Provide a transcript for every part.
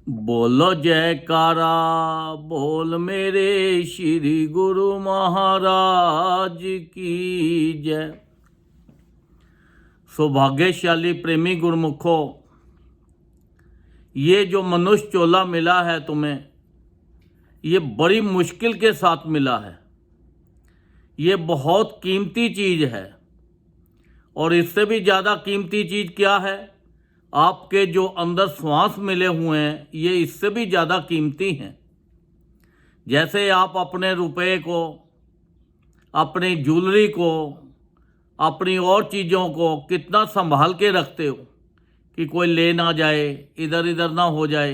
बोलो जयकारा बोल मेरे श्री गुरु महाराज की जय। सौभाग्यशाली प्रेमी गुरुमुखो, ये जो मनुष्य चोला मिला है तुम्हें, ये बड़ी मुश्किल के साथ मिला है। ये बहुत कीमती चीज़ है और इससे भी ज़्यादा कीमती चीज़ क्या है? आपके जो अंदर श्वास मिले हुए हैं, ये इससे भी ज़्यादा कीमती हैं। जैसे आप अपने रुपए को, अपनी ज्वेलरी को, अपनी और चीज़ों को कितना संभाल के रखते हो कि कोई ले ना जाए, इधर इधर ना हो जाए,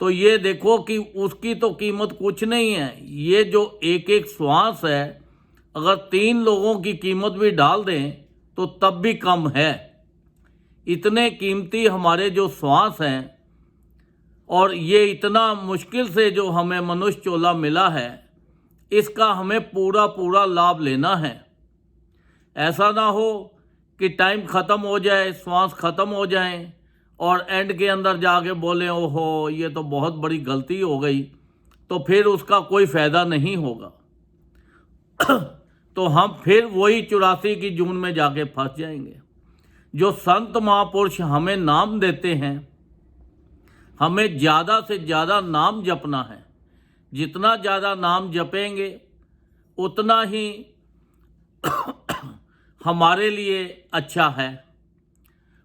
तो ये देखो कि उसकी तो कीमत कुछ नहीं है। ये जो एक एक श्वास है, अगर 3 लोगों की कीमत भी डाल दें तो तब भी कम है। इतने कीमती हमारे जो श्वास हैं, और ये इतना मुश्किल से जो हमें मनुष्य चोला मिला है, इसका हमें पूरा पूरा लाभ लेना है। ऐसा ना हो कि टाइम ख़त्म हो जाए, श्वास ख़त्म हो जाए और एंड के अंदर जाके बोलें ओहो ये तो बहुत बड़ी गलती हो गई, तो फिर उसका कोई फ़ायदा नहीं होगा। तो हम फिर वही 84 की जून में जाके फंस जाएंगे। जो संत महापुरुष हमें नाम देते हैं, हमें ज़्यादा से ज़्यादा नाम जपना है। जितना ज़्यादा नाम जपेंगे उतना ही हमारे लिए अच्छा है।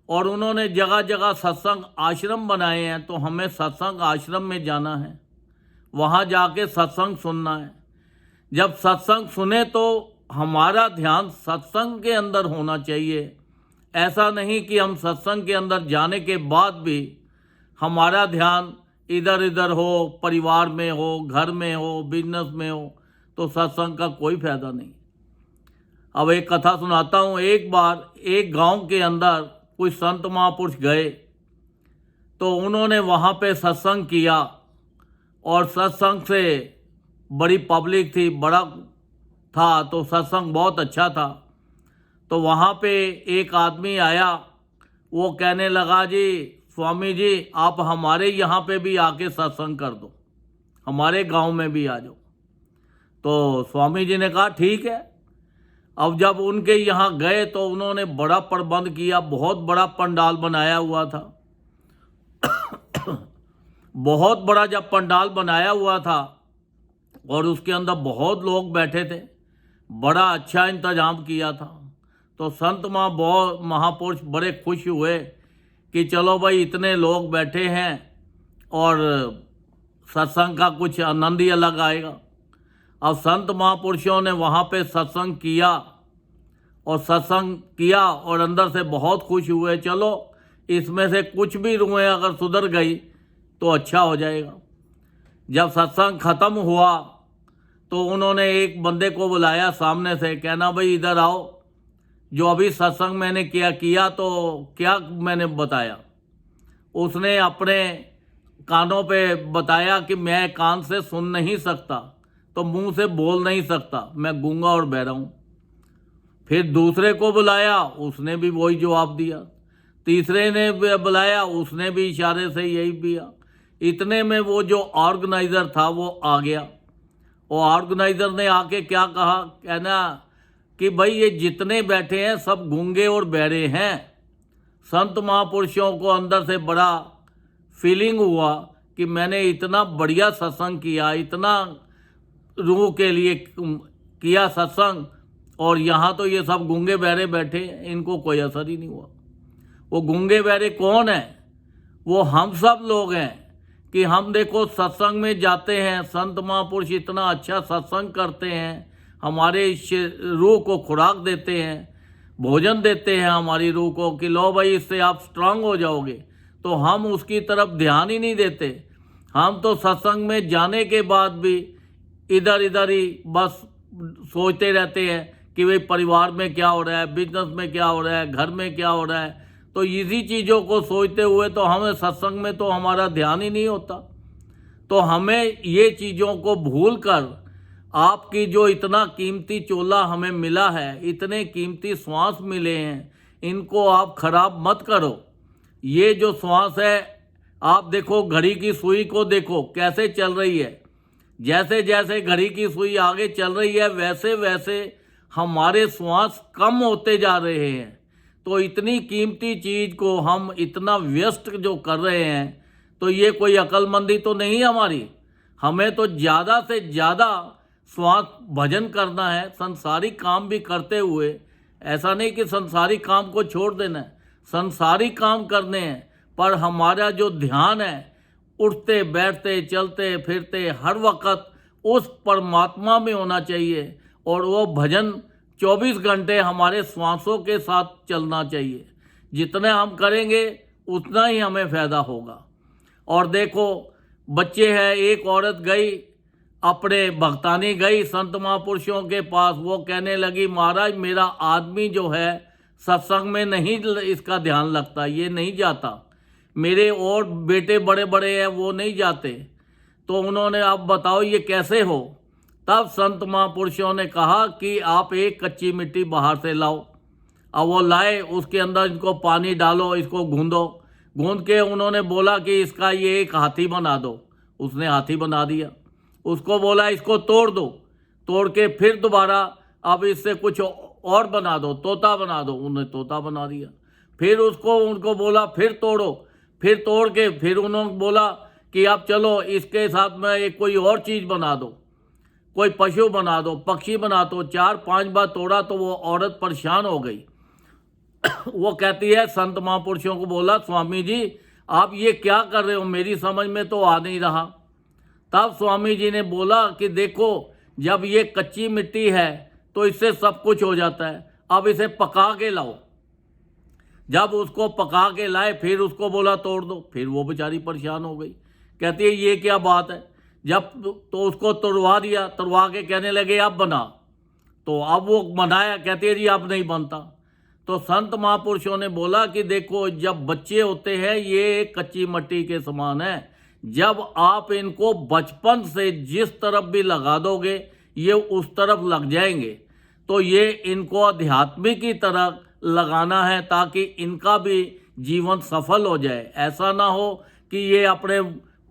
और उन्होंने जगह जगह सत्संग आश्रम बनाए हैं, तो हमें सत्संग आश्रम में जाना है, वहाँ जाके सत्संग सुनना है। जब सत्संग सुने तो हमारा ध्यान सत्संग के अंदर होना चाहिए। ऐसा नहीं कि हम सत्संग के अंदर जाने के बाद भी हमारा ध्यान इधर इधर हो, परिवार में हो, घर में हो, बिजनेस में हो, तो सत्संग का कोई फायदा नहीं। अब एक कथा सुनाता हूँ। एक बार एक गांव के अंदर कुछ संत महापुरुष गए, तो उन्होंने वहाँ पे सत्संग किया और सत्संग से बड़ी पब्लिक थी, बड़ा था, तो सत्संग बहुत अच्छा था। तो वहाँ पे एक आदमी आया, वो कहने लगा जी स्वामी जी आप हमारे यहाँ पे भी आके सत्संग कर दो, हमारे गांव में भी आ जाओ। तो स्वामी जी ने कहा ठीक है। अब जब उनके यहाँ गए तो उन्होंने बड़ा प्रबंध किया, बहुत बड़ा पंडाल बनाया हुआ था। बहुत बड़ा जब पंडाल बनाया हुआ था और उसके अंदर बहुत लोग बैठे थे, बड़ा अच्छा इंतजाम किया था। तो संत महापुरुष बड़े खुश हुए कि चलो भाई इतने लोग बैठे हैं और सत्संग का कुछ आनंद ही अलग आएगा। अब संत महापुरुषों ने वहाँ पे सत्संग किया और अंदर से बहुत खुश हुए, चलो इसमें से कुछ भी रुएं अगर सुधर गई तो अच्छा हो जाएगा। जब सत्संग ख़त्म हुआ तो उन्होंने एक बंदे को बुलाया सामने से, कहना भाई इधर आओ, जो अभी सत्संग मैंने किया तो क्या मैंने बताया। उसने अपने कानों पे बताया कि मैं कान से सुन नहीं सकता, तो मुंह से बोल नहीं सकता, मैं गूंगा और बहरा हूँ। फिर दूसरे को बुलाया, उसने भी वही जवाब दिया। तीसरे ने बुलाया, उसने भी इशारे से यही दिया। इतने में वो जो ऑर्गेनाइज़र था वो आ गया। वो ऑर्गेनाइज़र ने आके क्या कहा, कहना कि भाई ये जितने बैठे हैं सब गूंगे और बहरे हैं। संत महापुरुषों को अंदर से बड़ा फीलिंग हुआ कि मैंने इतना बढ़िया सत्संग किया, इतना रूह के लिए किया सत्संग, और यहाँ तो ये सब गूंगे बहरे बैठे हैं, इनको कोई असर ही नहीं हुआ। वो गूंगे बहरे कौन है? वो हम सब लोग हैं कि हम देखो सत्संग में जाते हैं, संत महापुरुष इतना अच्छा सत्संग करते हैं, हमारे रूह को खुराक देते हैं, भोजन देते हैं हमारी रूह को कि लो भाई इससे आप स्ट्रांग हो जाओगे, तो हम उसकी तरफ ध्यान ही नहीं देते। हम तो सत्संग में जाने के बाद भी इधर इधर ही बस सोचते रहते हैं कि भाई परिवार में क्या हो रहा है, बिजनेस में क्या हो रहा है, घर में क्या हो रहा है। तो इसी चीज़ों को सोचते हुए तो हमें सत्संग में तो हमारा ध्यान ही नहीं होता। तो हमें ये चीज़ों को भूल कर, आपकी जो इतना कीमती चोला हमें मिला है, इतने कीमती श्वास मिले हैं, इनको आप खराब मत करो। ये जो श्वास है आप देखो घड़ी की सुई को, देखो कैसे चल रही है। जैसे जैसे घड़ी की सुई आगे चल रही है वैसे वैसे हमारे श्वास कम होते जा रहे हैं। तो इतनी कीमती चीज़ को हम इतना व्यस्त जो कर रहे हैं, तो ये कोई अक्लमंदी तो नहीं हमारी। हमें तो ज़्यादा से ज़्यादा श्वास भजन करना है, संसारिक काम भी करते हुए। ऐसा नहीं कि संसारिक काम को छोड़ देना है, संसारिक काम करने हैं, पर हमारा जो ध्यान है उठते बैठते चलते फिरते हर वक्त उस परमात्मा में होना चाहिए। और वो भजन 24 घंटे हमारे श्वासों के साथ चलना चाहिए। जितने हम करेंगे उतना ही हमें फ़ायदा होगा। और देखो बच्चे हैं, एक औरत गई अपने भक्तानी गई संत महापुरुषों के पास। वो कहने लगी, महाराज मेरा आदमी जो है सत्संग में नहीं इसका ध्यान लगता, ये नहीं जाता। मेरे और बेटे बड़े बड़े हैं वो नहीं जाते। तो उन्होंने, अब बताओ ये कैसे हो। तब संत महापुरुषों ने कहा कि आप एक कच्ची मिट्टी बाहर से लाओ। अब वो लाए, उसके अंदर इनको पानी डालो, इसको गूंदो। गूंद के उन्होंने बोला कि इसका ये एक हाथी बना दो। उसने हाथी बना दिया। उसको बोला इसको तोड़ दो। तोड़ के फिर दोबारा अब इससे कुछ और बना दो, तोता बना दो। उन्होंने तोता बना दिया। फिर उनको बोला फिर तोड़ो। फिर तोड़ के फिर उन्होंने बोला कि अब चलो इसके साथ में एक कोई और चीज़ बना दो, कोई पशु बना दो, पक्षी बना दो। 4-5 बार तोड़ा तो वो औरत परेशान हो गई। वो कहती है, संत महापुरुषों को बोला, स्वामी जी आप ये क्या कर रहे हो, मेरी समझ में तो आ नहीं रहा। तब स्वामी जी ने बोला कि देखो जब ये कच्ची मिट्टी है तो इससे सब कुछ हो जाता है, अब इसे पका के लाओ। जब उसको पका के लाए फिर उसको बोला तोड़ दो। फिर वो बेचारी परेशान हो गई, कहती है ये क्या बात है। जब तो उसको तोड़वा दिया, तोड़वा के कहने लगे अब बना। तो अब वो बनाया, कहती है जी अब नहीं बनता। तो संत महापुरुषों ने बोला कि देखो जब बच्चे होते हैं ये कच्ची मिट्टी के समान है। जब आप इनको बचपन से जिस तरफ भी लगा दोगे ये उस तरफ लग जाएंगे। तो ये इनको आध्यात्मिक की तरह लगाना है ताकि इनका भी जीवन सफल हो जाए। ऐसा ना हो कि ये अपने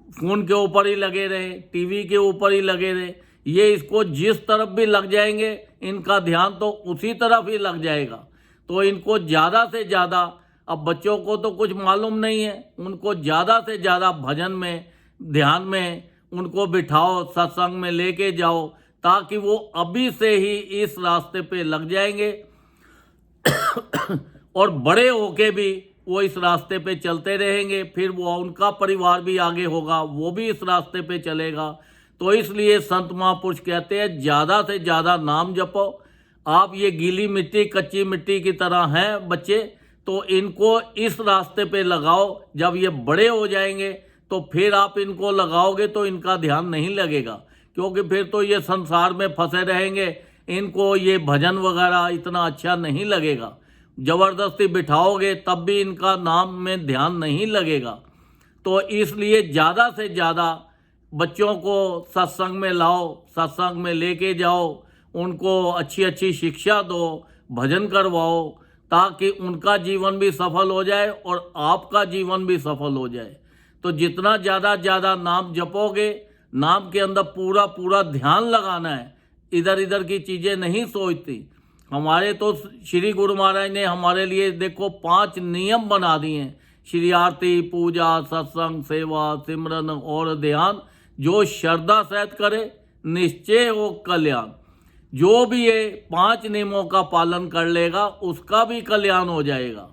फ़ोन के ऊपर ही लगे रहे, टीवी के ऊपर ही लगे रहे। ये इसको जिस तरफ भी लग जाएंगे इनका ध्यान तो उसी तरफ ही लग जाएगा। तो इनको ज़्यादा से ज़्यादा, अब बच्चों को तो कुछ मालूम नहीं है, उनको ज़्यादा से ज़्यादा भजन में, ध्यान में उनको बिठाओ, सत्संग में लेके जाओ, ताकि वो अभी से ही इस रास्ते पे लग जाएंगे और बड़े होके भी वो इस रास्ते पे चलते रहेंगे। फिर वो उनका परिवार भी आगे होगा, वो भी इस रास्ते पे चलेगा। तो इसलिए संत महापुरुष कहते हैं ज़्यादा से ज़्यादा नाम जपो। आप ये गीली मिट्टी, कच्ची मिट्टी की तरह हैं बच्चे, तो इनको इस रास्ते पे लगाओ। जब ये बड़े हो जाएंगे तो फिर आप इनको लगाओगे तो इनका ध्यान नहीं लगेगा, क्योंकि फिर तो ये संसार में फंसे रहेंगे। इनको ये भजन वगैरह इतना अच्छा नहीं लगेगा। ज़बरदस्ती बिठाओगे तब भी इनका नाम में ध्यान नहीं लगेगा। तो इसलिए ज़्यादा से ज़्यादा बच्चों को सत्संग में लाओ, सत्संग में लेके जाओ, उनको अच्छी अच्छी शिक्षा दो, भजन करवाओ, ताकि उनका जीवन भी सफल हो जाए और आपका जीवन भी सफल हो जाए। तो जितना ज़्यादा नाम जपोगे, नाम के अंदर पूरा पूरा ध्यान लगाना है, इधर इधर की चीज़ें नहीं सोचती। हमारे तो श्री गुरु महाराज ने हमारे लिए देखो 5 नियम बना दिए हैं। श्री आरती, पूजा, सत्संग, सेवा, सिमरन और ध्यान, जो श्रद्धा सहित करे निश्चय हो कल्याण। जो भी ये 5 नियमों का पालन कर लेगा उसका भी कल्याण हो जाएगा।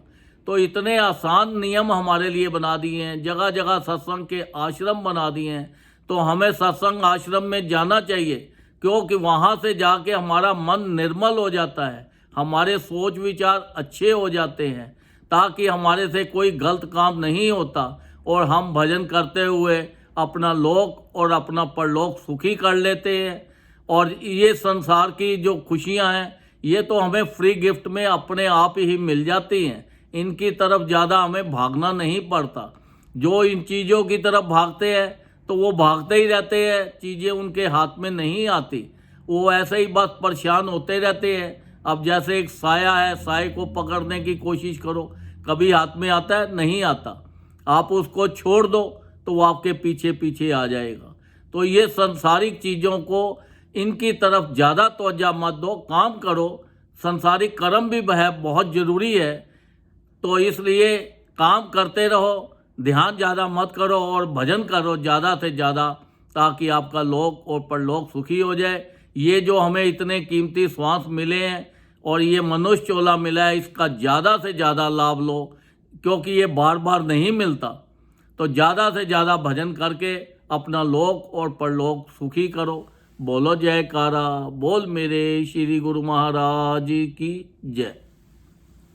तो इतने आसान नियम हमारे लिए बना दिए हैं। जगह जगह सत्संग के आश्रम बना दिए हैं। तो हमें सत्संग आश्रम में जाना चाहिए, क्योंकि वहाँ से जाके हमारा मन निर्मल हो जाता है, हमारे सोच विचार अच्छे हो जाते हैं, ताकि हमारे से कोई गलत काम नहीं होता और हम भजन करते हुए अपना लोक और अपना परलोक सुखी कर लेते हैं। और ये संसार की जो खुशियाँ हैं ये तो हमें फ्री गिफ्ट में अपने आप ही मिल जाती हैं। इनकी तरफ ज़्यादा हमें भागना नहीं पड़ता। जो इन चीज़ों की तरफ भागते हैं तो वो भागते ही रहते हैं, चीज़ें उनके हाथ में नहीं आती, वो ऐसे ही बस परेशान होते रहते हैं। अब जैसे एक साया है, साए को पकड़ने की कोशिश करो, कभी हाथ में आता है? नहीं आता। आप उसको छोड़ दो तो वो आपके पीछे पीछे आ जाएगा। तो ये संसारिक चीज़ों को इनकी तरफ ज़्यादा तवज्जो मत दो, काम करो। संसारिक कर्म भी है बहुत ज़रूरी है, तो इसलिए काम करते रहो, ध्यान ज़्यादा मत करो और भजन करो ज़्यादा से ज़्यादा, ताकि आपका लोक और परलोक सुखी हो जाए। ये जो हमें इतने कीमती श्वास मिले हैं और ये मनुष्य चोला मिला है, इसका ज़्यादा से ज़्यादा लाभ लो, क्योंकि ये बार बार नहीं मिलता। तो ज़्यादा से ज़्यादा भजन करके अपना लोक और परलोक सुखी करो। बोलो जयकारा, बोल मेरे श्री गुरु महाराज की जय।